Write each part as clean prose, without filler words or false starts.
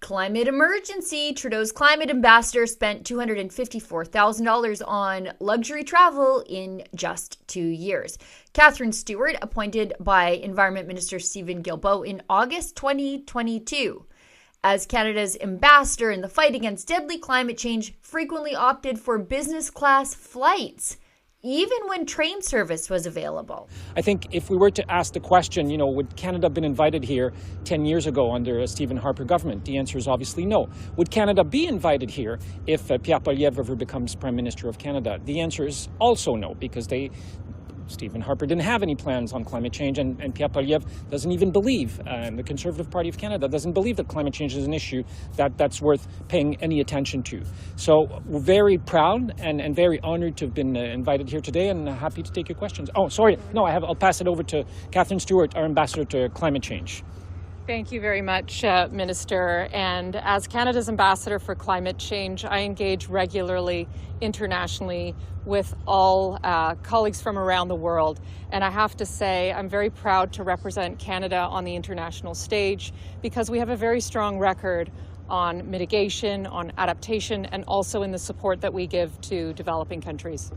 Climate emergency. Trudeau's climate ambassador spent $254,000 on luxury travel in just 2 years. Catherine Stewart, appointed by Environment Minister Steven Guilbeault in August 2022 as Canada's ambassador in the fight against deadly climate change, frequently opted for business class flights, even when train service was available. I think if we were to ask the question, would Canada have been invited here 10 years ago under a Stephen Harper government? The answer is obviously no. Would Canada be invited here if Pierre Poilievre ever becomes Prime Minister of Canada? The answer is also no, because Stephen Harper didn't have any plans on climate change, and Pierre Poilievre doesn't even believe, the Conservative Party of Canada doesn't believe that climate change is an issue that's worth paying any attention to. So we're very proud and very honored to have been invited here today, and happy to take your questions. Oh, sorry, no, I'll pass it over to Catherine Stewart, our ambassador to climate change. Thank you very much, Minister. And as Canada's ambassador for climate change, I engage regularly internationally with all colleagues from around the world. And I have to say, I'm very proud to represent Canada on the international stage because we have a very strong record on mitigation, on adaptation, and also in the support that we give to developing countries.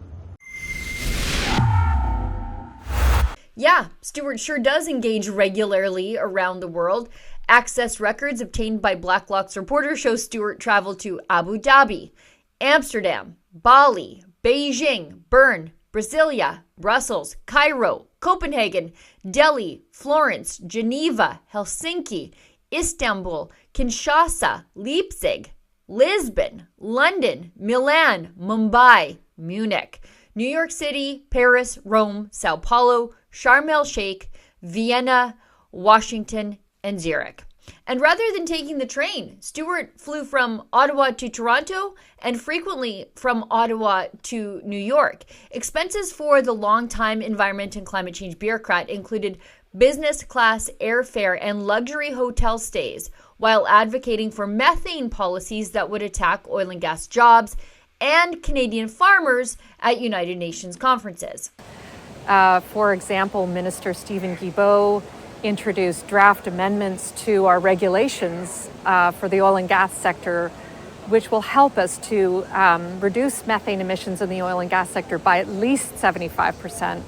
Yeah, Stewart sure does engage regularly around the world. Access records obtained by Blacklock's reporter show Stewart traveled to Abu Dhabi, Amsterdam, Bali, Beijing, Bern, Brasilia, Brussels, Cairo, Copenhagen, Delhi, Florence, Geneva, Helsinki, Istanbul, Kinshasa, Leipzig, Lisbon, London, Milan, Mumbai, Munich, New York City, Paris, Rome, Sao Paulo, Sharm el-Sheikh, Vienna, Washington, and Zurich. And rather than taking the train, Stewart flew from Ottawa to Toronto and frequently from Ottawa to New York. Expenses for the longtime environment and climate change bureaucrat included business class airfare and luxury hotel stays, while advocating for methane policies that would attack oil and gas jobs and Canadian farmers at United Nations conferences. For example, Minister Steven Guilbeault introduced draft amendments to our regulations for the oil and gas sector, which will help us to reduce methane emissions in the oil and gas sector by at least 75%.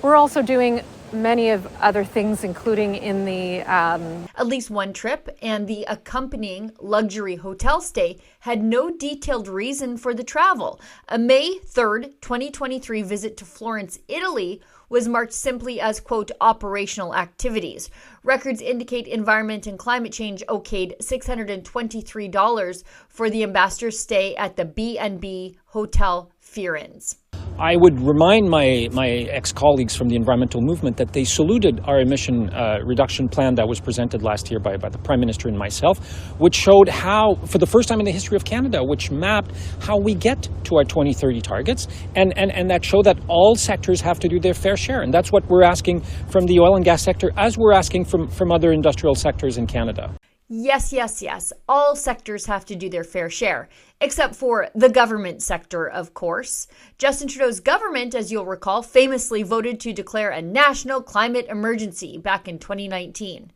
We're also doing many of other things, including in the at least one trip and the accompanying luxury hotel stay had no detailed reason for the travel. A May 3rd, 2023 visit to Florence, Italy was marked simply as, quote, operational activities. Records indicate Environment and Climate Change okayed $623 for the ambassador's stay at the B&B Hotel Firenze. I would remind my ex-colleagues from the environmental movement that they saluted our emission reduction plan that was presented last year by the Prime Minister and myself, which showed how, for the first time in the history of Canada, which mapped how we get to our 2030 targets, and that showed that all sectors have to do their fair share. And that's what we're asking from the oil and gas sector, as we're asking from other industrial sectors in Canada. Yes, yes, yes. All sectors have to do their fair share, except for the government sector, of course. Justin Trudeau's government, as you'll recall, famously voted to declare a national climate emergency back in 2019.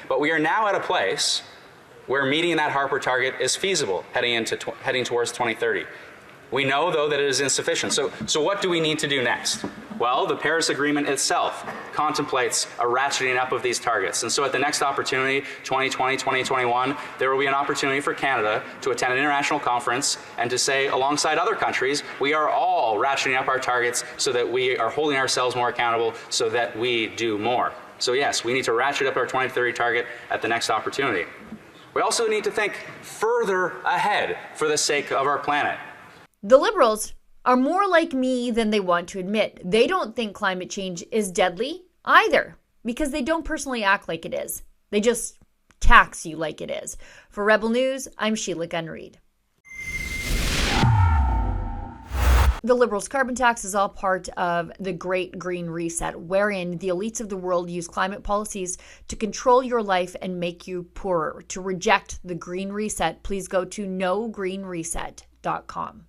But we are now at a place where meeting that Harper target is feasible heading towards 2030. We know, though, that it is insufficient. So what do we need to do next? Well, the Paris Agreement itself contemplates a ratcheting up of these targets. And so at the next opportunity, 2020, 2021, there will be an opportunity for Canada to attend an international conference and to say, alongside other countries, we are all ratcheting up our targets so that we are holding ourselves more accountable so that we do more. So yes, we need to ratchet up our 2030 target at the next opportunity. We also need to think further ahead for the sake of our planet. The Liberals are more like me than they want to admit. They don't think climate change is deadly either, because they don't personally act like it is. They just tax you like it is. For Rebel News, I'm Sheila Gunn Reid. The Liberals' carbon tax is all part of the Great Green Reset, wherein the elites of the world use climate policies to control your life and make you poorer. To reject the Green Reset, please go to nogreenreset.com.